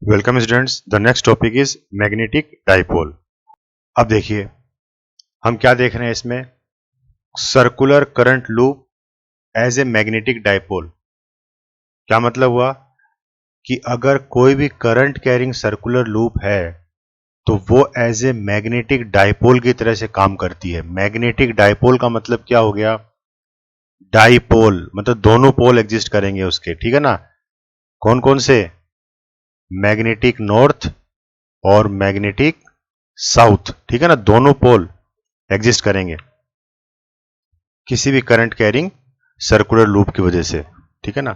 Welcome students. The next topic is magnetic dipole. अब देखिए हम क्या देख रहे हैं इसमें, circular current loop as a magnetic dipole. क्या मतलब हुआ कि अगर कोई भी करंट कैरिंग सर्कुलर लूप है तो वो एज ए मैग्नेटिक डाइपोल की तरह से काम करती है। मैग्नेटिक डाइपोल का मतलब क्या हो गया, डाइपोल मतलब दोनों पोल एग्जिस्ट करेंगे उसके, ठीक है ना। कौन कौन से, मैग्नेटिक नॉर्थ और मैग्नेटिक साउथ, ठीक है ना, दोनों पोल एग्जिस्ट करेंगे किसी भी करंट कैरिंग सर्कुलर लूप की वजह से, ठीक है ना।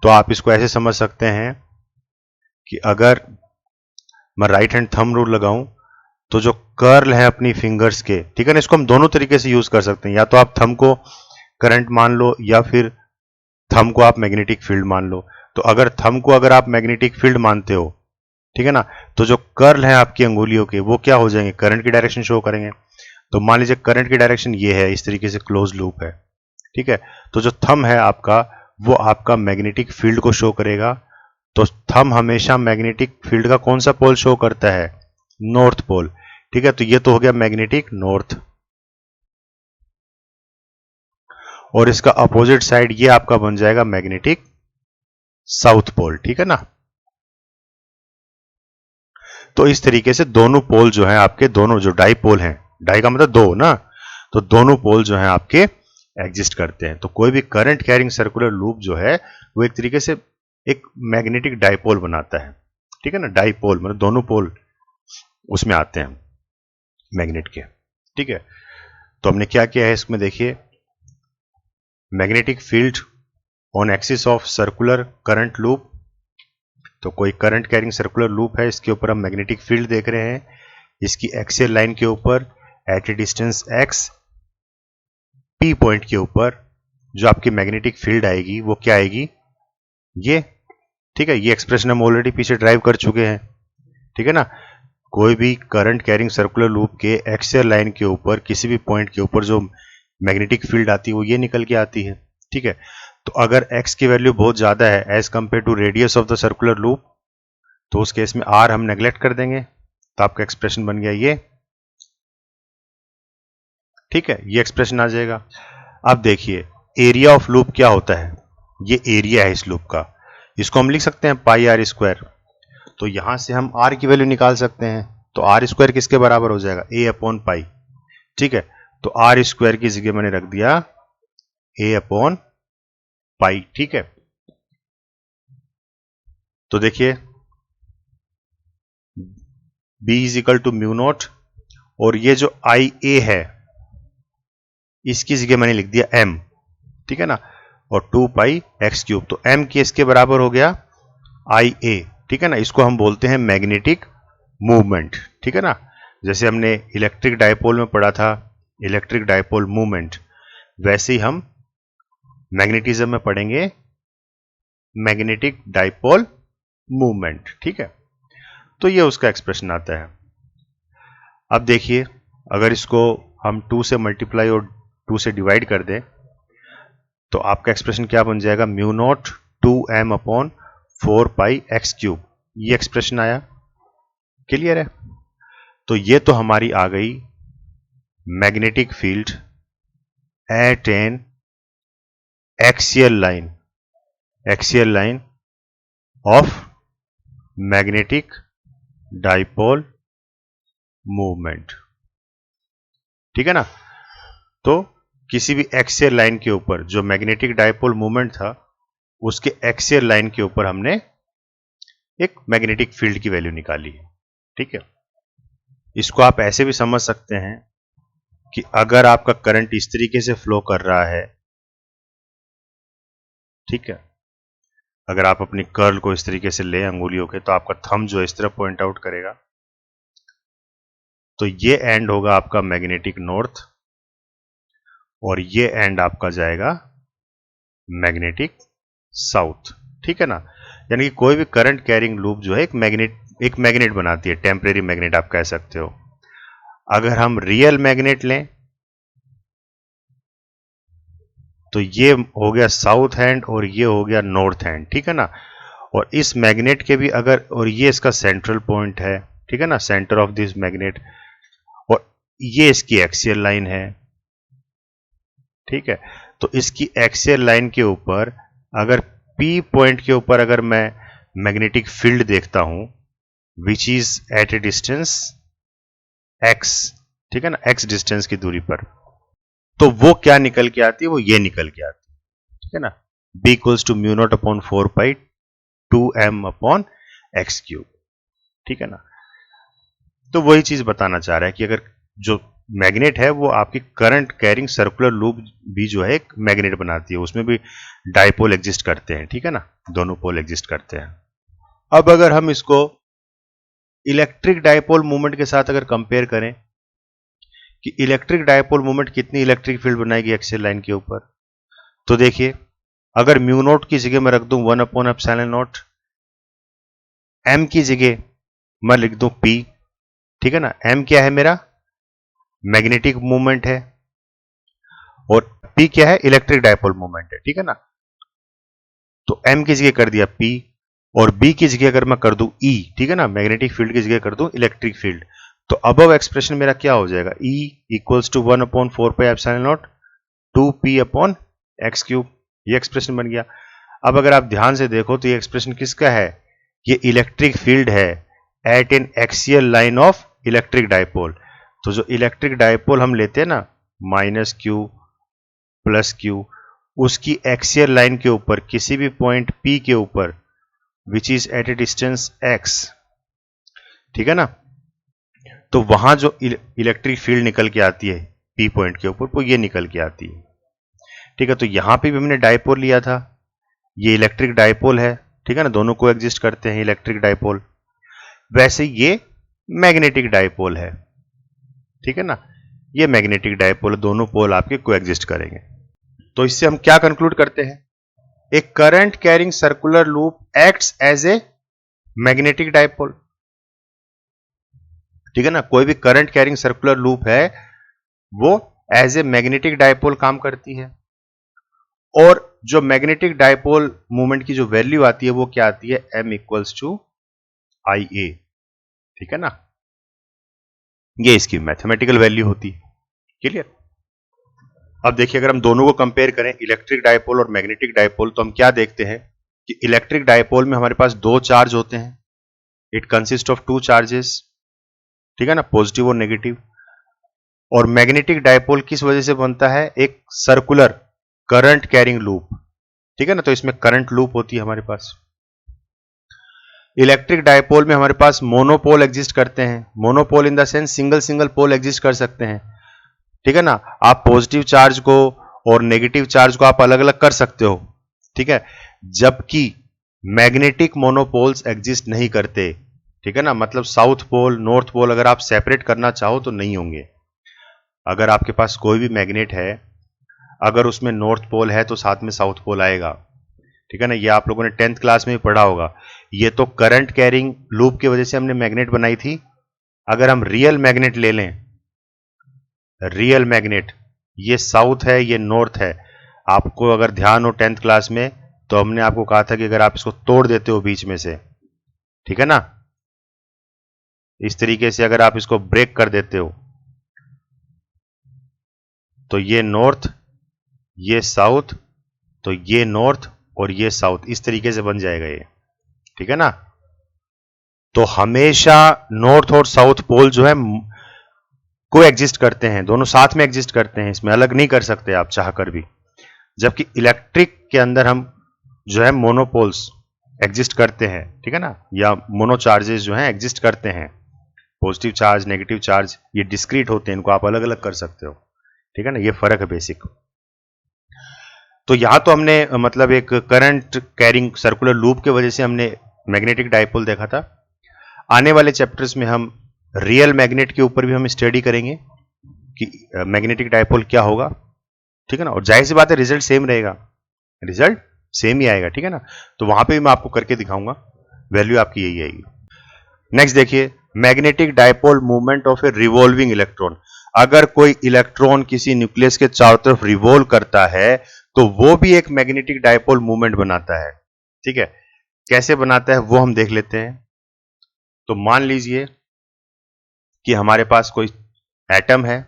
तो आप इसको ऐसे समझ सकते हैं कि अगर मैं राइट हैंड थंब रूल लगाऊं तो जो कर्ल है अपनी फिंगर्स के, ठीक है ना, इसको हम दोनों तरीके से यूज कर सकते हैं। या तो आप थंब को करंट मान लो या फिर थंब को आप मैग्नेटिक फील्ड मान लो। तो अगर थंब को अगर आप मैग्नेटिक फील्ड मानते हो, ठीक है ना, तो जो कर्ल है आपकी अंगुलियों के वो क्या हो जाएंगे, करंट की डायरेक्शन शो करेंगे। तो मान लीजिए करंट की डायरेक्शन ये है, इस तरीके से क्लोज लूप है, ठीक है। तो जो थंब है आपका वो आपका मैग्नेटिक फील्ड को शो करेगा। तो थंब हमेशा मैग्नेटिक फील्ड का कौन सा पोल शो करता है, नॉर्थ पोल, ठीक है। तो ये तो हो गया मैग्नेटिक नॉर्थ, और इसका अपोजिट साइड ये आपका बन जाएगा मैग्नेटिक साउथ पोल, ठीक है ना। तो इस तरीके से दोनों पोल जो है आपके, दोनों जो डाई पोल हैं, डाई का मतलब दो ना, तो दोनों पोल जो है आपके एग्जिस्ट करते हैं। तो कोई भी करंट कैरिंग सर्कुलर लूप जो है वो एक तरीके से एक मैग्नेटिक डाइपोल बनाता है, ठीक है ना। डाइपोल मतलब दोनों पोल उसमें आते हैं मैग्नेट के, ठीक है। तो हमने क्या किया है इसमें, देखिए magnetic field on axis of circular current loop. तो कोई करंट कैरिंग सर्कुलर लूप है, इसके ऊपर हम मैग्नेटिक फील्ड देख रहे हैं, इसकी एक्सियल लाइन के ऊपर at a distance x p point के ऊपर जो आपकी मैग्नेटिक फील्ड आएगी वो क्या आएगी, ये, ठीक है। ये एक्सप्रेशन हम ऑलरेडी पीछे ड्राइव कर चुके हैं, ठीक है ना। कोई भी करंट कैरिंग सर्कुलर लूप के एक्सियल लाइन के ऊपर किसी भी पॉइंट के ऊपर जो मैग्नेटिक फील्ड आती है वो ये निकल के आती है, ठीक है। तो अगर x की वैल्यू बहुत ज्यादा है as compare to radius of the circular loop, तो उस केस में r हम नेग्लेक्ट कर देंगे। तो आपका एक्सप्रेशन बन गया ये, ठीक है, ये एक्सप्रेशन आ जाएगा। अब देखिए एरिया ऑफ लूप क्या होता है, ये एरिया है इस लूप का, इसको हम लिख सकते हैं पाई आर स्क्वायर। तो यहां से हम r की वैल्यू निकाल सकते हैं। तो आर स्क्वायर किसके बराबर हो जाएगा, a अपॉन पाई, ठीक है। तो आर स्क्वायर की जगह मैंने रख दिया a अपॉन पाई, ठीक है। तो देखिए b is equal to mu naught, और ये जो आई ए है इसकी जगह मैंने लिख दिया m, ठीक है ना, और 2 पाई एक्स क्यूब। तो m के इसके बराबर हो गया आई ए, ठीक है ना। इसको हम बोलते हैं मैग्नेटिक मूवमेंट, ठीक है ना। जैसे हमने इलेक्ट्रिक डाइपोल में पढ़ा था इलेक्ट्रिक डाइपोल मूवमेंट, वैसे ही हम मैग्नेटिज्म में पढ़ेंगे मैग्नेटिक डाइपोल मूवमेंट, ठीक है। तो ये उसका एक्सप्रेशन आता है। अब देखिए अगर इसको हम 2 से मल्टीप्लाई और 2 से डिवाइड कर दें तो आपका एक्सप्रेशन क्या बन जाएगा, म्यू नॉट 2m अपॉन 4 पाई एक्स क्यूब। ये एक्सप्रेशन आया, क्लियर है। तो ये तो हमारी आ गई magnetic field eight an axial line of magnetic dipole movement, ठीक है ना। तो किसी भी एक्सियल लाइन के ऊपर जो मैग्नेटिक डाइपोल मूवमेंट था उसके एक्सियल लाइन के ऊपर हमने एक मैग्नेटिक फील्ड की वैल्यू निकाली है, ठीक है। इसको आप ऐसे भी समझ सकते हैं कि अगर आपका करंट इस तरीके से फ्लो कर रहा है, ठीक है, अगर आप अपनी कर्ल को इस तरीके से ले अंगुलियों के, तो आपका थंब जो इस तरह पॉइंट आउट करेगा, तो ये एंड होगा आपका मैग्नेटिक नॉर्थ और ये एंड आपका जाएगा मैग्नेटिक साउथ, ठीक है ना। यानी कि कोई भी करंट कैरिंग लूप जो है एक मैग्नेट बनाती है, टेम्परेरी मैग्नेट आप कह सकते हो। अगर हम रियल मैग्नेट लें तो ये हो गया साउथ हैंड और ये हो गया नॉर्थ हैंड, ठीक है ना। और इस मैग्नेट के भी अगर, और ये इसका सेंट्रल पॉइंट है, ठीक है ना, सेंटर ऑफ दिस मैग्नेट, और ये इसकी एक्सियल लाइन है, ठीक है। तो इसकी एक्सियल लाइन के ऊपर अगर P पॉइंट के ऊपर अगर मैं मैग्नेटिक फील्ड देखता हूं which is at a distance x, ठीक है ना, x डिस्टेंस की दूरी पर, तो वो क्या निकल के आती है, वो ये निकल के आती है, ठीक है ना, B equals to mu naught upon 4 pi 2m upon x cube, ठीक है ना। तो वही चीज बताना चाह रहा है कि अगर जो मैग्नेट है वो आपकी करंट कैरिंग सर्कुलर लूप भी जो है एक मैग्नेट बनाती है, उसमें भी डाइपोल एग्जिस्ट करते हैं, ठीक है ना, दोनों पोल एग्जिस्ट करते हैं। अब अगर हम इसको इलेक्ट्रिक डाइपोल मूवमेंट के साथ अगर कंपेयर करें कि इलेक्ट्रिक डाइपोल मूवमेंट कितनी इलेक्ट्रिक फील्ड बनाएगी एक्सियल लाइन के ऊपर, तो देखिए अगर म्यू नोट की जगह मैं रख दूं 1 अपॉन एप्सिलॉन नॉट, m की जगह मैं लिख दूं p, ठीक है ना, m क्या है मेरा मैग्नेटिक मूवमेंट है और p क्या है इलेक्ट्रिक डाइपोल मूवमेंट है, ठीक है ना। तो m की जगह कर दिया p और b की जगह अगर मैं कर दूं E, ठीक है ना, मैग्नेटिक फील्ड की जगह कर दूं इलेक्ट्रिक फील्ड, तो अबव एक्सप्रेशन मेरा क्या हो जाएगा, E equals to 1 upon 4 pi epsilon naught 2p upon x cube, ये एक्सप्रेशन बन गया। अब अगर आप ध्यान से देखो तो ये एक्सप्रेशन किसका है, ये इलेक्ट्रिक फील्ड है at an axial line of electric dipole. तो जो इलेक्ट्रिक डाइपोल हम लेते हैं ना माइनस क्यू प्लस क्यू, उसकी एक्सियल लाइन के ऊपर किसी भी पॉइंट P के ऊपर which is at a distance x, ठीक है ना, तो वहां जो इलेक्ट्रिक फील्ड निकल के आती है P पॉइंट के ऊपर वो ये निकल के आती है, ठीक है। तो यहां पे भी हमने डाइपोल लिया था, ये इलेक्ट्रिक डाइपोल है, ठीक है ना, दोनों को एग्जिस्ट करते हैं इलेक्ट्रिक डाइपोल, वैसे ये मैग्नेटिक डाइपोल है, ठीक है ना, ये मैग्नेटिक डाइपोल, दोनों पोल आपके को एग्जिस्ट करेंगे। तो इससे हम क्या कंक्लूड करते हैं, a current carrying circular loop acts as a magnetic dipole, ठीक है ना, कोई भी करंट कैरिंग सर्कुलर लूप है वो एज ए मैग्नेटिक डाइपोल काम करती है। और जो मैग्नेटिक डाइपोल मूवमेंट की जो वैल्यू आती है वो क्या आती है, m इक्वल्स टू IA, ठीक है ना, ये इसकी मैथमेटिकल वैल्यू होती है, क्लियर। अब देखिए अगर हम दोनों को कंपेयर करें इलेक्ट्रिक डाइपोल और मैग्नेटिक डाइपोल, तो हम क्या देखते हैं कि इलेक्ट्रिक डाइपोल में हमारे पास दो चार्ज होते हैं, इट कंसिस्ट ऑफ 2 चार्जेस, ठीक है ना, पॉजिटिव और नेगेटिव। और मैग्नेटिक डाइपोल किस वजह से बनता है, एक सर्कुलर करंट कैरिंग लूप, ठीक है ना, तो इसमें करंट लूप होती है हमारे पास। इलेक्ट्रिक डाइपोल में हमारे पास मोनोपोल एग्जिस्ट करते हैं, monopole in the sense single single pole exist कर सकते हैं, ठीक है ना, आप पॉजिटिव चार्ज को और नेगेटिव चार्ज को आप अलग अलग कर सकते हो, ठीक है, जबकि मैग्नेटिक मोनोपोल्स एग्जिस्ट नहीं करते, ठीक है ना, मतलब साउथ पोल नॉर्थ पोल अगर आप सेपरेट करना चाहो तो नहीं होंगे। अगर आपके पास कोई भी मैग्नेट है, अगर उसमें नॉर्थ पोल है तो साथ में साउथ पोल आएगा, ठीक है ना, ये आप लोगों ने 10th क्लास में भी पढ़ा होगा। ये तो करंट कैरिंग लूप की वजह से हमने मैग्नेट बनाई थी। अगर हम रियल मैग्नेट ले लें, रियल मैग्नेट, ये साउथ है ये नॉर्थ है, आपको अगर ध्यान हो 10th क्लास में तो हमने आपको कहा था कि अगर आप इसको तोड़ देते हो बीच में से, ठीक है ना, इस तरीके से अगर आप इसको ब्रेक कर देते हो तो ये नॉर्थ ये साउथ, तो ये नॉर्थ और ये साउथ, इस तरीके से बन जाएगा ये, ठीक है ना। तो हमेशा नॉर्थ और साउथ पोल जो है को एग्जिस्ट करते हैं, दोनों साथ में एग्जिस्ट करते हैं, इसमें अलग नहीं कर सकते आप चाहकर भी। जबकि इलेक्ट्रिक के अंदर हम जो है मोनोपोल्स एग्जिस्ट करते हैं, ठीक है ना, या मोनो चार्जेस जो हैं एग्जिस्ट करते हैं, पॉजिटिव चार्ज नेगेटिव चार्ज ये डिस्क्रीट होते हैं, इनको आप अलग अलग कर सकते हो, ठीक है ना, ये फर्क है बेसिक। तो यहां तो हमने मतलब एक करंट कैरिंग सर्कुलर लूप के वजह से हमने मैग्नेटिक डाइपोल देखा था। आने वाले चैप्टर्स में हम रियल मैग्नेट के ऊपर भी हम स्टडी करेंगे कि मैग्नेटिक डाइपोल क्या होगा, ठीक है ना, और जाहिर सी बात है रिजल्ट सेम रहेगा, रिजल्ट सेम ही आएगा, ठीक है ना। तो वहां पे भी मैं आपको करके दिखाऊंगा, वैल्यू आपकी यही आएगी। नेक्स्ट देखिए, magnetic dipole movement of A revolving electron. अगर कोई इलेक्ट्रॉन किसी न्यूक्लियस के चारों तरफ रिवॉल्व करता है तो वो भी एक मैग्नेटिक डाइपोल मूवमेंट बनाता है, ठीक है। कैसे बनाता है वो हम देख लेते हैं। तो मान लीजिए कि हमारे पास कोई एटम है,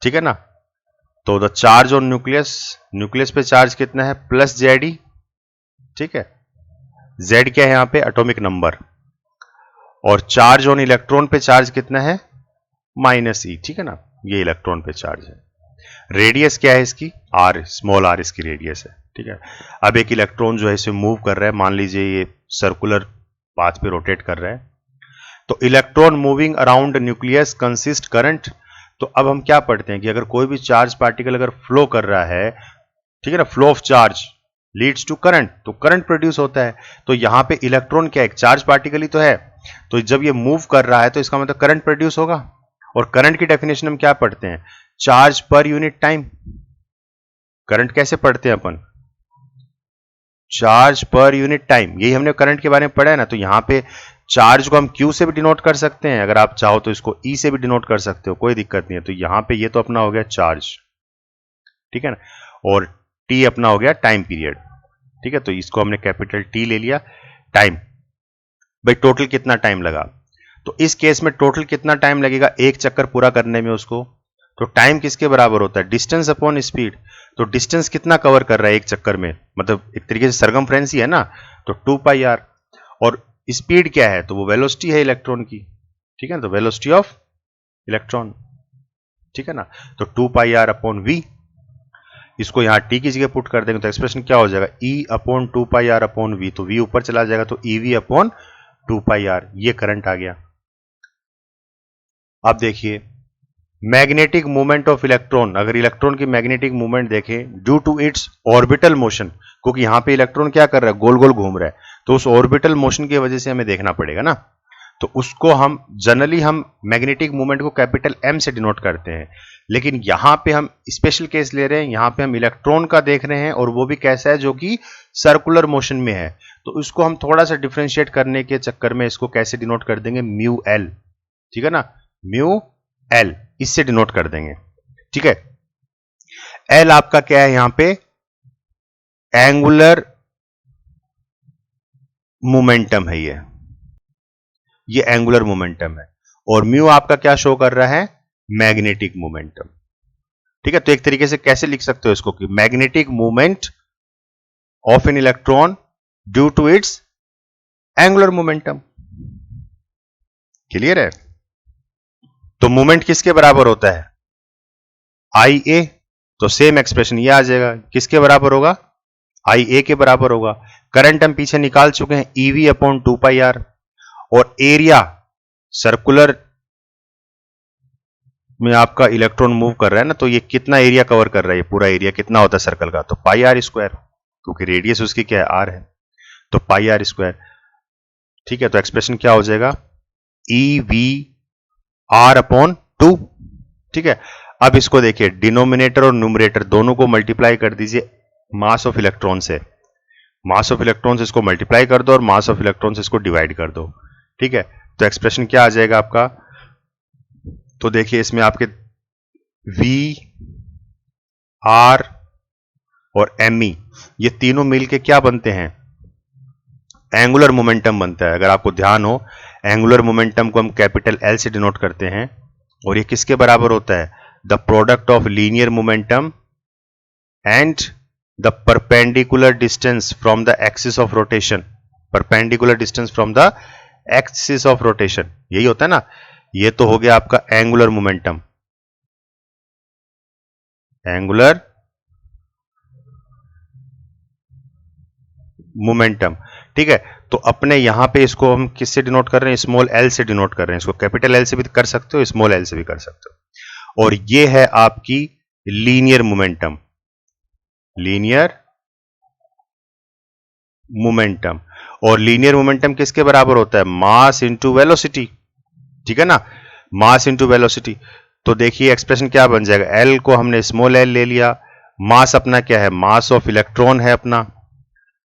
ठीक है ना। तो the charge on nucleus, nucleus पे चार्ज कितना है, प्लस जेड ई, ठीक है। जेड क्या है यहां पे, एटॉमिक नंबर। और चार्ज ऑन इलेक्ट्रॉन पे चार्ज कितना है, माइनस ई, ठीक है ना। ये इलेक्ट्रॉन पे चार्ज है। रेडियस क्या है इसकी, आर, स्मॉल आर इसकी रेडियस है, ठीक है। अब एक इलेक्ट्रॉन जो है इसे मूव कर रहा है, मान लीजिए ये सर्कुलर पाथ पे रोटेट कर रहा है। तो electron moving around nucleus consist current. तो अब हम क्या पढ़ते हैं कि अगर कोई भी चार्ज पार्टिकल अगर फ्लो कर रहा है, ठीक है ना, flow of charge leads to current, तो करंट प्रोड्यूस होता है। तो यहां पे इलेक्ट्रॉन क्या है, एक चार्ज पार्टिकल ही तो है। तो जब ये मूव कर रहा है तो इसका मतलब करंट प्रोड्यूस होगा। और करंट की डेफिनेशन हम क्या पढ़ते हैं, charge per unit time. Current कैसे पढ़ते हैं अपन, चार्ज पर यूनिट टाइम, यही हमने करंट के बारे में पढ़ा है ना। तो यहां पे चार्ज को हम Q से भी डिनोट कर सकते हैं, अगर आप चाहो तो इसको E से भी डिनोट कर सकते हो, कोई दिक्कत नहीं है। तो यहां पे ये तो अपना हो गया चार्ज, ठीक है ना, और T अपना हो गया टाइम पीरियड, ठीक है। तो इसको हमने कैपिटल T ले लिया, टाइम। भाई टोटल कितना टाइम लगा, तो इस केस में टोटल कितना टाइम लगेगा एक चक्कर पूरा करने में उसको। तो टाइम किसके बराबर होता है, डिस्टेंस अपॉन स्पीड। तो डिस्टेंस कितना कवर कर रहा है एक चक्कर में, मतलब एक तरीके से सरकमफ्रेंस ही है ना, तो 2 पाई आर। और स्पीड क्या है, तो वो वेलोसिटी है इलेक्ट्रॉन की, ठीक है ना, तो वेलोसिटी ऑफ इलेक्ट्रॉन, ठीक है ना। तो 2 पाई आर अपॉन वी, इसको यहां टी की जगह पुट कर देंगे तो एक्सप्रेशन क्या हो जाएगा, E upon 2 pi r upon v. तो वी ऊपर चला जाएगा तो EV अपॉन 2 पाई आर, ये करंट आ गया। अब देखिए मैग्नेटिक मूवमेंट ऑफ इलेक्ट्रॉन, अगर इलेक्ट्रॉन की मैग्नेटिक मूवमेंट देखें due to its orbital motion, क्योंकि यहां पे इलेक्ट्रॉन क्या कर रहा है, गोल गोल घूम रहा है, तो उस ऑर्बिटल मोशन की वजह से हमें देखना पड़ेगा ना। तो उसको हम जनरली हम मैग्नेटिक मूवमेंट को कैपिटल M से डिनोट करते हैं, लेकिन यहां पे हम स्पेशल केस ले रहे हैं, यहां पे हम इलेक्ट्रॉन का देख रहे हैं और वो भी कैसा है, जो कि सर्कुलर मोशन में है। तो इसको हम थोड़ा सा डिफरेंशिएट करने के चक्कर में इसको कैसे डिनोट कर देंगे, म्यू एल, ठीक है ना, म्यू एल इससे डिनोट कर देंगे, ठीक है। एल आपका क्या है यहां पे, एंगुलर मोमेंटम है, ये एंगुलर मोमेंटम है। और म्यू आपका क्या शो कर रहा है, मैग्नेटिक मोमेंटम, ठीक है। तो एक तरीके से कैसे लिख सकते हो इसको कि magnetic movement of an electron due to its angular momentum. Clear है। तो मूवमेंट किसके बराबर होता है, आई ए। तो सेम एक्सप्रेशन ये आ जाएगा, किसके बराबर होगा, आई ए के बराबर होगा। करंट हम पीछे निकाल चुके हैं, EV अपॉन 2 पाई आर। और एरिया सर्कुलर में आपका इलेक्ट्रॉन मूव कर रहा है ना, तो ये कितना एरिया कवर कर रहा है, ये पूरा एरिया कितना होता है सर्कल का, तो पाई आर स्क्वायर, क्योंकि रेडियस उसकी क्या है, आर है, तो पाई आर स्क्वायर, ठीक है। तो एक्सप्रेशन क्या हो जाएगा, EV R अपॉन 2, ठीक है। अब इसको देखिए डिनोमिनेटर और न्यूमरेटर दोनों को मल्टीप्लाई कर दीजिए मास ऑफ इलेक्ट्रॉन से, मास ऑफ इलेक्ट्रॉन से इसको मल्टीप्लाई कर दो और मास ऑफ इलेक्ट्रॉन से इसको डिवाइड कर दो, ठीक है। तो एक्सप्रेशन क्या आ जाएगा आपका, तो देखिए इसमें आपके V R और ME ये तीनों मिलके क्या बनते हैं, एंगुलर मोमेंटम बनता है। अगर आपको ध्यान हो, एंगुलर मोमेंटम को हम कैपिटल L से डिनोट करते हैं, और ये किसके बराबर होता है, the product of linear momentum and the perpendicular distance from the axis of rotation, perpendicular distance from the axis of rotation, यही होता है ना। ये तो हो गया आपका एंगुलर मोमेंटम, एंगुलर मोमेंटम, ठीक है। तो अपने यहां पे इसको हम किससे डिनोट कर रहे हैं, स्मॉल एल से डिनोट कर रहे हैं, इसको कैपिटल एल से भी कर सकते हो, स्मॉल एल से भी कर सकते हो। और ये है आपकी लीनियर मोमेंटम, लीनियर मोमेंटम। और लीनियर मोमेंटम किसके बराबर होता है, मास इंटू वेलोसिटी, ठीक है ना, मास इंटू वेलोसिटी। तो देखिए एक्सप्रेशन क्या बन जाएगा, एल को हमने स्मॉल एल ले लिया, मास अपना क्या है, मास ऑफ इलेक्ट्रॉन है अपना,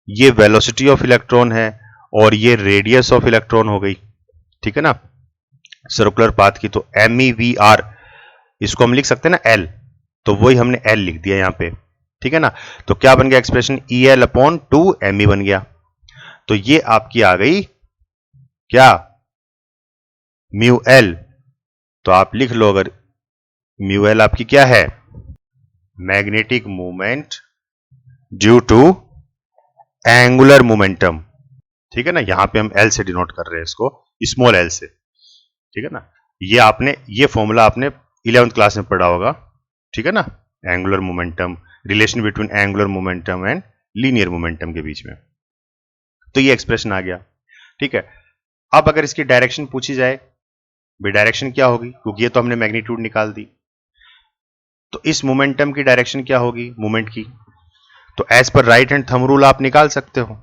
ये वेलोसिटी ऑफ इलेक्ट्रॉन है, और ये रेडियस ऑफ इलेक्ट्रॉन हो गई, ठीक है ना, सर्कुलर पाथ की। तो MEVR इसको हम लिख सकते हैं ना L, तो वही हमने L लिख दिया यहां पे, ठीक है ना। तो क्या बन गया एक्सप्रेशन, EL अपॉन 2 ME बन गया। तो ये आपकी आ गई क्या, म्यू एल। तो आप लिख लो, अगर म्यू एल आपकी क्या है, magnetic moment due to angular momentum. ठीक है ना, यहां पे हम एल से डिनोट कर रहे हैं इसको, स्मॉल एल से। ठीक है ना, ये फॉर्मूला आपने 11th क्लास में पढ़ा होगा। ठीक है ना, angular momentum, relation between angular momentum and linear momentum के बीच में। तो ये एक्सप्रेशन आ गया। ठीक है, अब अगर इसकी डायरेक्शन पूछी जाए, भाई डायरेक्शन क्या होगी, क्योंकि ये तो हमने मैग्नीट्यूड निकाल दी, तो इस मोमेंटम की डायरेक्शन क्या होगी, मोमेंट की। तो as per right hand thumb rule आप निकाल सकते हो।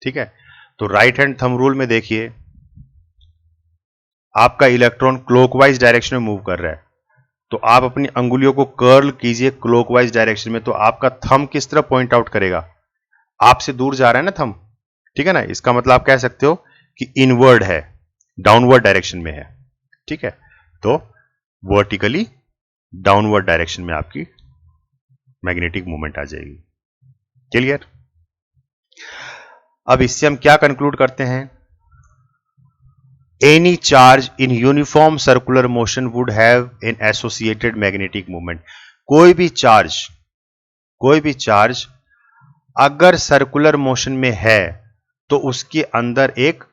ठीक है, तो राइट हैंड थंब रूल में देखिए, आपका इलेक्ट्रॉन क्लॉकवाइज डायरेक्शन में मूव कर रहा है, तो आप अपनी अंगुलियों को कर्ल कीजिए क्लॉकवाइज डायरेक्शन में, तो आपका थंब किस तरह पॉइंट आउट करेगा, आपसे दूर जा रहा है ना थंब। ठीक है ना, इसका मतलब आप कह सकते हो कि इनवर्ड है, डाउनवर्ड डायरेक्शन में है। ठीक है, तो वर्टिकली डाउनवर्ड डायरेक्शन में आपकी मैग्नेटिक मूवमेंट आ जाएगी। क्लियर। अब इससे हम क्या कंक्लूड करते हैं, any charge in uniform circular motion would have an associated magnetic movement. कोई भी चार्ज अगर सर्कुलर मोशन में है तो उसके अंदर एक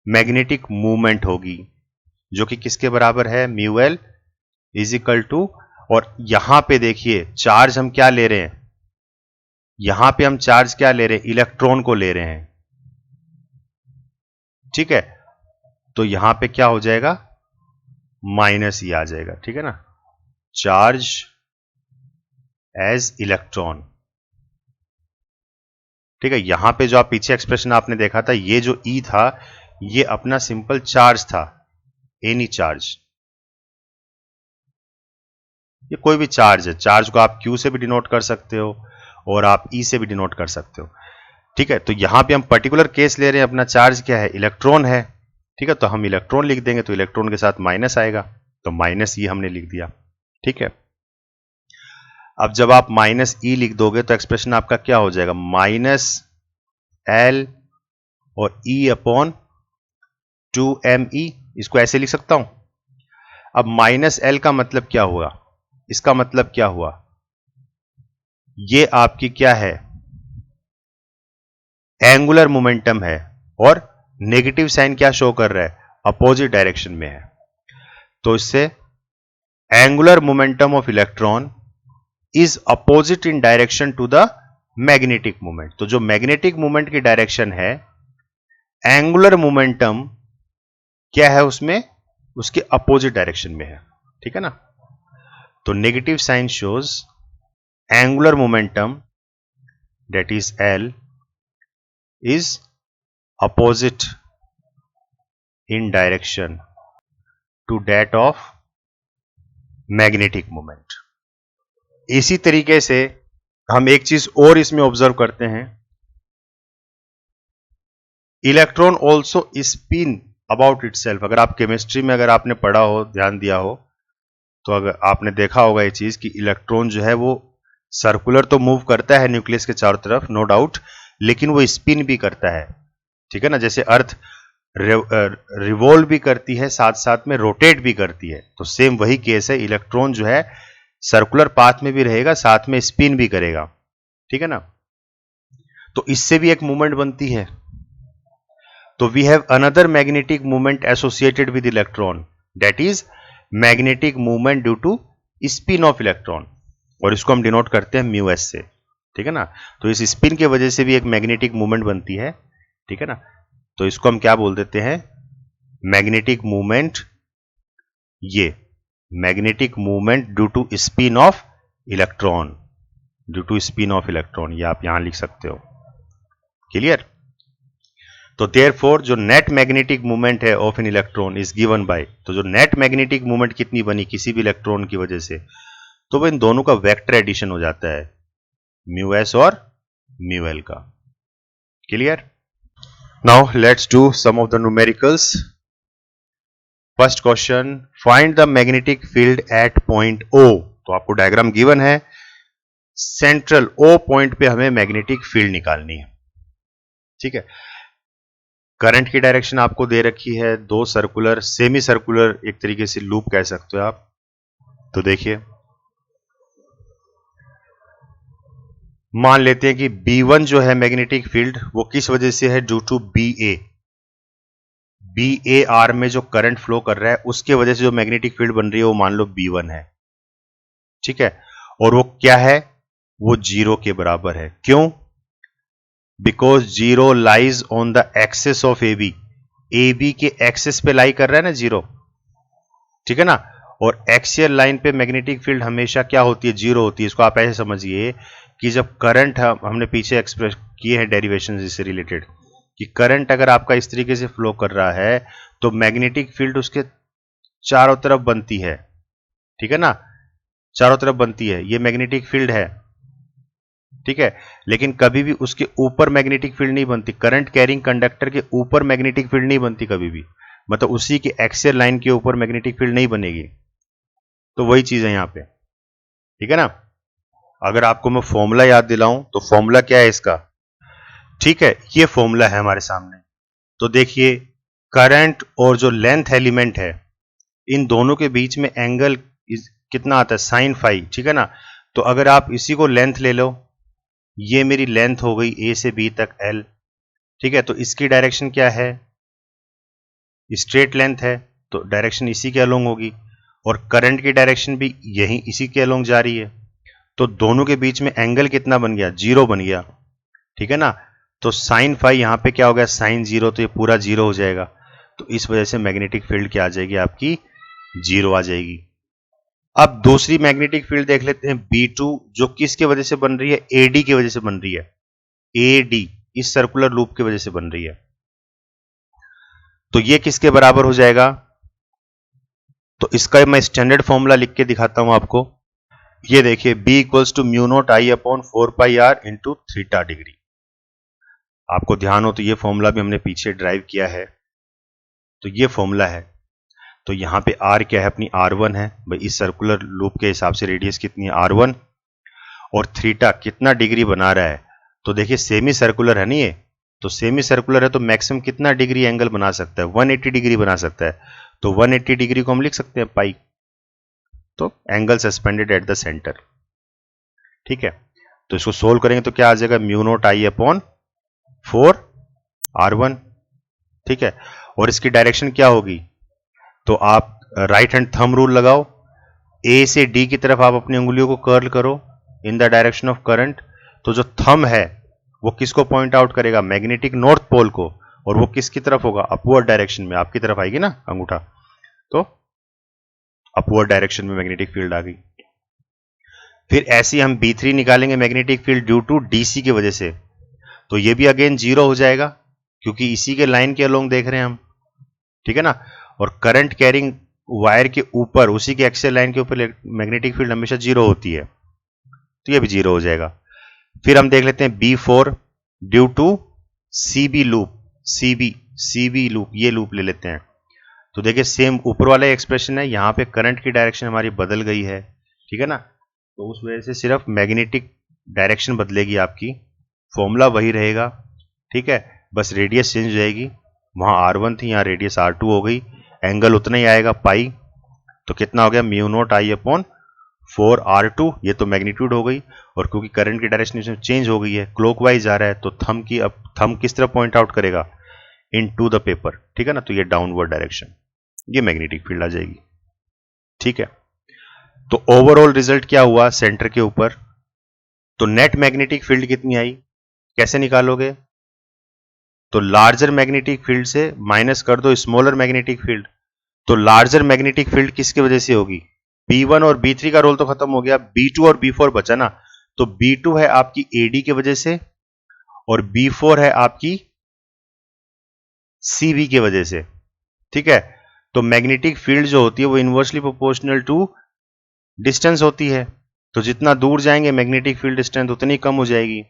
मैग्नेटिक मूवमेंट होगी, जो कि किसके बराबर है, mu L is equal to, और यहां पे देखिए चार्ज हम क्या ले रहे हैं, यहां पे हम चार्ज क्या ले रहे हैं, इलेक्ट्रॉन को ले रहे हैं। ठीक है, तो यहां पे क्या हो जाएगा, माइनस ही आ जाएगा। ठीक है ना, चार्ज एज इलेक्ट्रॉन। ठीक है, यहां पे जो आप पीछे एक्सप्रेशन आपने देखा था, ये जो ई था ये अपना सिंपल चार्ज था, एनी चार्ज, ये कोई भी चार्ज है, चार्ज को आप क्यू से भी डिनोट कर सकते हो और आप ई से भी डिनोट कर सकते हो। ठीक है, तो यहां पे हम पर्टिकुलर केस ले रहे हैं, अपना चार्ज क्या है, इलेक्ट्रॉन है। ठीक है, तो हम इलेक्ट्रॉन लिख देंगे, तो इलेक्ट्रॉन के साथ माइनस आएगा, तो माइनस ई हमने लिख दिया। ठीक है, अब जब आप माइनस ई लिख दोगे तो एक्सप्रेशन आपका क्या हो जाएगा, माइनस एल और ई अपॉन 2me, इसको ऐसे लिख सकता हूं। अब माइनस एल का मतलब क्या हुआ, इसका मतलब क्या हुआ, ये आपकी क्या है, एंगुलर मोमेंटम है, और नेगेटिव साइन क्या शो कर रहा है, अपोजिट डायरेक्शन में है। तो इससे angular momentum of electron is opposite in direction to the magnetic moment. तो जो मैग्नेटिक मोमेंट की डायरेक्शन है, एंगुलर मोमेंटम क्या है उसमें, उसके अपोजिट डायरेक्शन में है। ठीक है ना, तो negative sign shows angular momentum that is L is opposite in direction to that of magnetic moment. इसी तरीके से हम एक चीज और इसमें ऑब्जर्व करते हैं, electron also spin about itself. अगर आप केमिस्ट्री में अगर आपने पढ़ा हो, ध्यान दिया हो, तो अगर आपने देखा होगा ये चीज कि इलेक्ट्रॉन जो है वो सर्कुलर तो मूव करता है न्यूक्लियस के चारों तरफ, नो डाउट, लेकिन वो स्पिन भी करता है। ठीक है ना, जैसे अर्थ रिवॉल्व भी करती है, साथ साथ में रोटेट भी करती है, तो सेम वही केस है, इलेक्ट्रॉन जो है सर्कुलर पाथ में भी रहेगा, साथ में स्पिन भी करेगा। ठीक है ना, तो इससे भी एक मूवमेंट बनती है। तो we have another magnetic movement associated with electron, that is magnetic movement due to spin of electron, और इसको हम डिनोट करते हैं म्यू एस से। ठीक है ना, तो इस स्पिन के वजह से भी एक मैग्नेटिक मूवमेंट बनती है। ठीक है ना, तो इसको हम क्या बोल देते हैं, मैग्नेटिक मूवमेंट, ये magnetic movement due to spin of electron, due to spin of electron, ये आप यहां लिख सकते हो। क्लियर। तो देयरफॉर जो नेट मैग्नेटिक मूवमेंट है of an electron is given by, तो जो नेट मैग्नेटिक मूवमेंट कितनी बनी किसी भी इलेक्ट्रॉन की वजह से, तो वो इन दोनों का वेक्टर एडिशन हो जाता है, म्यू एस और म्यू एल का। Clear. Now let's do some of the numericals. First question, find the magnetic field at point O. तो आपको डायग्राम गिवन है, सेंट्रल ओ पॉइंट पे हमें मैग्नेटिक फील्ड निकालनी है। ठीक है, करंट की डायरेक्शन आपको दे रखी है, दो सर्कुलर सेमी सर्कुलर एक तरीके से लूप कह सकते हो आप। तो देखिए मान लेते हैं कि B1 जो है मैग्नेटिक फील्ड वो किस वजह से है, ड्यू टू BA आर में जो करंट फ्लो कर रहा है उसके वजह से जो मैग्नेटिक फील्ड बन रही है वो मान लो B1 है, ठीक है। और वो क्या है, वो 0 के बराबर है। क्यों? Because 0 lies on the axis of AB के एक्सिस पे लाई कर रहा है ना 0, ठीक है ना। और एक्सियल लाइन पे मैग्नेटिक फील्ड हमेशा क्या होती है, 0 होती है। इसको आप ऐसे समझिए कि जब करंट, हमने पीछे एक्सप्रेस किए हैं डेरिवेशन इससे रिलेटेड, कि करंट अगर आपका इस तरीके से फ्लो कर रहा है तो मैग्नेटिक फील्ड उसके चारों तरफ बनती है, ठीक है ना, चारों तरफ बनती है, ये मैग्नेटिक फील्ड है, ठीक है। लेकिन कभी भी उसके ऊपर मैग्नेटिक फील्ड नहीं बनती, करंट कैरिंग कंडक्टर के ऊपर मैग्नेटिक फील्ड नहीं बनती कभी भी, मतलब उसी के एक्सियल लाइन के ऊपर मैग्नेटिक फील्ड नहीं बनेगी। तो वही चीज है यहां पे, ठीक है ना। अगर आपको मैं फॉर्मूला याद दिलाऊं तो फॉर्मूला क्या है इसका, ठीक है, ये फॉर्मूला है हमारे सामने। तो देखिए करंट और जो लेंथ एलिमेंट है इन दोनों के बीच में एंगल कितना आता है, साइन फाई, ठीक है ना। तो अगर आप इसी को लेंथ ले लो, ये मेरी लेंथ हो गई A से B तक L, ठीक है। तो इसकी डायरेक्शन क्या है, स्ट्रेट लेंथ है, तो डायरेक्शन इसी के अलोंग होगी, और करंट की डायरेक्शन भी यही इसी के अलोंग जा रही है। तो दोनों के बीच में एंगल कितना बन गया, 0 बन गया, ठीक है ना। तो साइन फाई यहां पे क्या हो गया, साइन 0, तो ये पूरा 0 हो जाएगा। तो इस वजह से मैग्नेटिक फील्ड क्या आ जाएगी आपकी, 0 आ जाएगी। अब दूसरी मैग्नेटिक फील्ड देख लेते हैं B2, जो किसके वजह से बन रही है, AD की वजह से बन रही है, AD इस सर्कुलर लूप की वजह से बन रही है। तो ये किसके बराबर हो जाएगा, तो इसका मैं स्टैंडर्ड फॉर्मूला लिख के दिखाता हूं आपको। ये देखिए B equals to mu naught I upon 4 pi R into theta degree. आपको ध्यान हो तो ये फॉर्मूला भी हमने पीछे ड्राइव किया है, तो ये फॉर्मूला है। तो यहां पे R क्या है, अपनी R1 है भाई, इस सर्कुलर लूप के हिसाब से रेडियस कितनी है R1, और थीटा कितना डिग्री बना रहा है, तो देखिए सेमी सर्कुलर है नहीं ये, तो सेमी सर्कुलर है तो मैक्सिमम कितना डिग्री एंगल बना सकता है, 180 डिग्री बना सकता है। तो 180 डिग्री को हम लिख सकते हैं पाई, तो angle suspended at the centre, ठीक है। तो इसको सोल्व करेंगे तो क्या आ जाएगा, mu naught I upon 4 R1, ठीक है। और इसकी डायरेक्शन क्या होगी, तो आप राइट हैंड थंब रूल लगाओ, A से D की तरफ आप अपनी उंगलियों को कर्ल करो in the direction of current. तो जो थंब है वो किसको पॉइंट आउट करेगा, मैग्नेटिक नॉर्थ पोल को, और वो किसकी तरफ होगा, अपवर्ड डायरेक्शन में, आपकी तरफ आएगी ना अंगूठा, तो अपवर्ड डायरेक्शन में मैग्नेटिक फील्ड आ गई। फिर ऐसे ही हम B3 निकालेंगे magnetic field due to DC की वजह से, तो ये भी अगेन 0 हो जाएगा क्योंकि इसी के लाइन के अलोंग देख रहे हैं हम, ठीक है ना। और करंट कैरिंग वायर के ऊपर, उसी के एक्सियल लाइन के ऊपर मैग्नेटिक फील्ड हमेशा 0 होती है, तो ये भी 0 हो जाएगा। फिर हम देख लेते हैं B4 due to CB loop, CB loop, ये लूप ले लेते हैं। तो देखिए सेम ऊपर वाला एक्सप्रेशन है, यहां पे करंट की डायरेक्शन हमारी बदल गई है, ठीक है ना। तो उस वजह से सिर्फ मैग्नेटिक डायरेक्शन बदलेगी आपकी, फॉर्मूला वही रहेगा, ठीक है, बस रेडियस चेंज हो जाएगी। वहां R1 थी, यहां रेडियस R2 हो गई, एंगल उतना ही आएगा पाई, तो कितना हो गया, mu naught I upon 4 R2, ये तो मैग्नीट्यूड हो गई। और क्योंकि करंट की डायरेक्शन इसमें चेंज हो गई है, क्लॉकवाइज जा रहा है, तो थंब की, अब थंब किस तरफ पॉइंट आउट करेगा, इन टू द पेपर, ठीक है ना, तो ये डाउनवर्ड डायरेक्शन, ये मैग्नेटिक फील्ड आ जाएगी, ठीक है। तो ओवरऑल रिजल्ट क्या हुआ सेंटर के ऊपर, तो नेट मैग्नेटिक फील्ड कितनी आई, कैसे निकालोगे, तो लार्जर मैग्नेटिक फील्ड से माइनस कर दो स्मॉलर मैग्नेटिक फील्ड। तो लार्जर मैग्नेटिक फील्ड किसकी वजह से होगी, B1 और B3 का रोल तो खत्म हो गया, B2 और B4 बचा ना। तो B2 है आपकी AD की वजह से, और B4 है आपकी CB की वजह से, ठीक है। तो मैग्नेटिक फील्ड जो होती है वो इनवर्सली प्रोपोर्शनल टू डिस्टेंस होती है, तो जितना दूर जाएंगे मैग्नेटिक फील्ड स्ट्रेंथ उतनी कम हो जाएगी।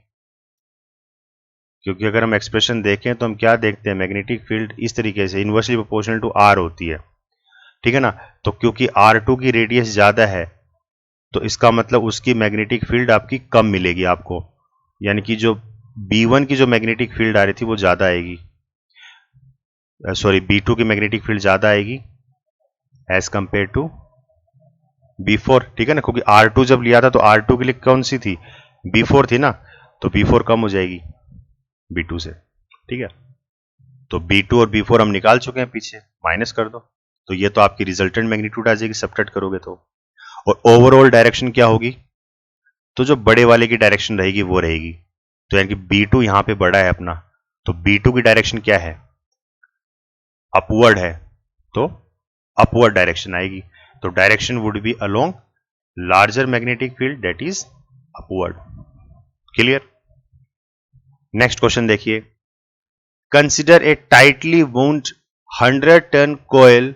क्योंकि अगर हम एक्सप्रेशन देखें तो हम क्या देखते हैं, मैग्नेटिक फील्ड इस तरीके से इनवर्सली प्रोपोर्शनल टू R होती है, ठीक है ना। तो क्योंकि R2 की रेडियस ज्यादा है, तो इसका मतलब उसकी मैग्नेटिक फील्ड आपकी कम मिलेगी आपको, यानी कि जो B1 की जो मैग्नेटिक फील्ड आ रही थी वो ज्यादा आएगी। सॉरी B2 की मैग्नेटिक फील्ड ज्यादा आएगी एज कंपेयर टू B4, ठीक है ना, क्योंकि R2 जब लिया था तो R2 के लिए कौन सी थी, B4 थी ना, तो B4 कम हो जाएगी B2 से, ठीक है। तो B2 और B4 हम निकाल चुके हैं, पीछे माइनस कर दो, तो ये तो आपकी रिजल्टेंट मैग्नीट्यूड आ जाएगी सब्ट्रैक्ट करोगे तो। और ओवरऑल डायरेक्शन क्या होगी, तो जो बड़े वाले की डायरेक्शन रहेगी वो रहेगी, तो यानी कि B2 यहां पे बड़ा है अपना, तो B2 की डायरेक्शन क्या है, अपवर्ड है, तो अपवर्ड डायरेक्शन आएगी, तो direction would be along larger magnetic field that is upward. Clear. Next question देखिए, consider a tightly wound 100 turn coil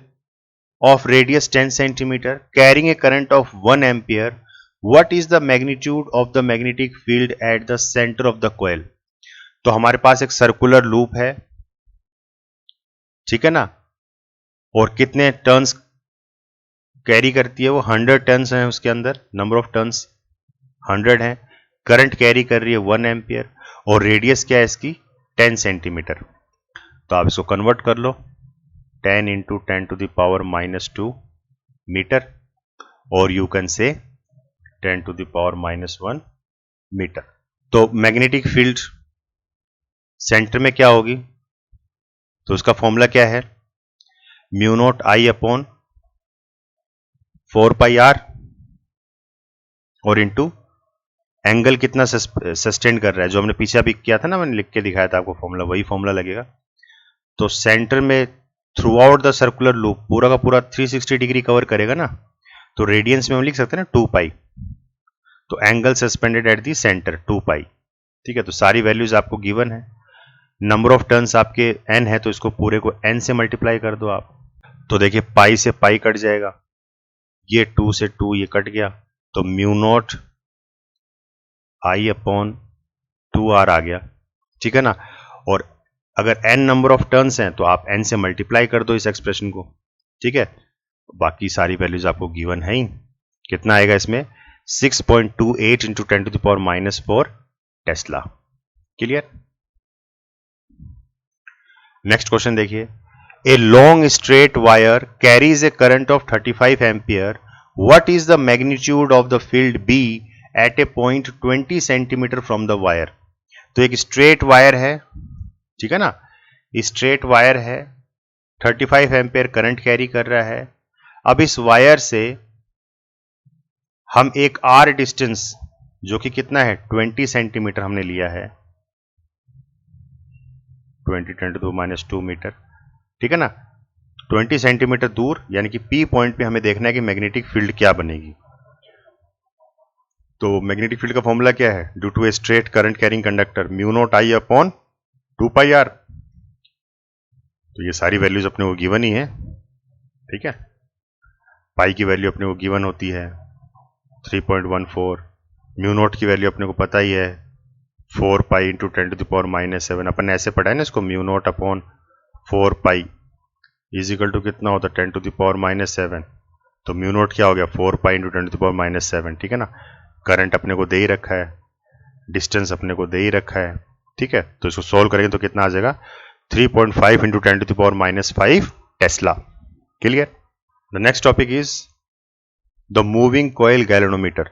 of radius 10 centimeter carrying a current of 1 ampere. What is the magnitude of the magnetic field at the center of the coil? तो हमारे पास एक circular loop है, ठीक है ना, और कितने टर्न्स कैरी करती है वो, 100 टर्न्स हैं उसके अंदर, नंबर ऑफ टर्न्स 100 हैं, करंट कैरी कर रही है 1 एम्पियर, और रेडियस क्या है इसकी 10 सेंटीमीटर। तो आप इसको कन्वर्ट कर लो, 10 into 10 to the power -2 metre, और you can say 10 to the power -1 metre. तो मैग्नेटिक फील्ड सेंटर में क्या होगी, तो उसका फॉर्मूला क्या है, mu naught I upon 4πr और इंटू एंगल कितना सस्टेन कर रहा है, जो हमने पीछे अभी किया था ना, मैंने लिख के दिखाया था आपको फॉर्मूला, वही फॉर्मूला लगेगा। तो सेंटर में through out the circular loop पूरा का पूरा 360 डिग्री कवर करेगा ना, तो रेडियंस में हम लिख सकते हैं ना 2π, तो angle suspended at the centre 2π, ठीक है। तो सारी वैल्यूज आपको गिवन है, नंबर ऑफ टर्न्स आपके n है, तो इसको पूरे को n से मल्टीप्लाई कर दो आप, तो देखिए पाई से पाई कट जाएगा, ये 2 से 2 ये कट गया, तो mu naught I upon 2r आ गया, ठीक है ना। और अगर n नंबर ऑफ टर्न्स हैं तो आप n से मल्टीप्लाई कर दो इस एक्सप्रेशन को, ठीक है। बाकी सारी वैल्यूज आपको गिवन है ही, कितना आएगा इसमें 6.28 into 10 to the power -4 tesla. Clear. Next question देखिए, a long straight wire carries a current of 35 ampere, what is the magnitude of the field B at a point 20 centimetre from the wire. तो एक straight wire है, ठीक है ना, straight wire है, 35 ampere current carry कर रहा है। अब इस वायर से हम एक r डिस्टेंस, जो कि कितना है 20 सेंटीमीटर हमने लिया है, 20 10 टू -2 मीटर, ठीक है ना, 20 सेंटीमीटर दूर, यानी कि P पॉइंट पे हमें देखना है कि मैग्नेटिक फील्ड क्या बनेगी। तो मैग्नेटिक फील्ड का फॉर्मूला क्या है, due to a straight current carrying conductor mu naught I upon 2πr। तो ये सारी वैल्यूज अपने को गिवन ही है, ठीक है। पाई की वैल्यू अपने को गिवन होती है 3.14, म्यू नॉट की वैल्यू अपने को पता ही है 4π इंटू 10 टू द पावर -7, अपन ऐसे पढ़ा है ना इसको, mu naught upon 4π is equal to कितना होता है 10 टू द पावर -7, तो म्यू नॉट क्या हो गया 4π इंटू 10 टू द पावर -7, ठीक है ना। करंट अपने को दे ही रखा है, डिस्टेंस अपने को दे ही रखा है, ठीक है। तो इसको सोल्व करेंगे तो कितना आ जाएगा 3.5 into 10 to the power -5 tesla. Clear. The next topic is the moving coil galvanometer.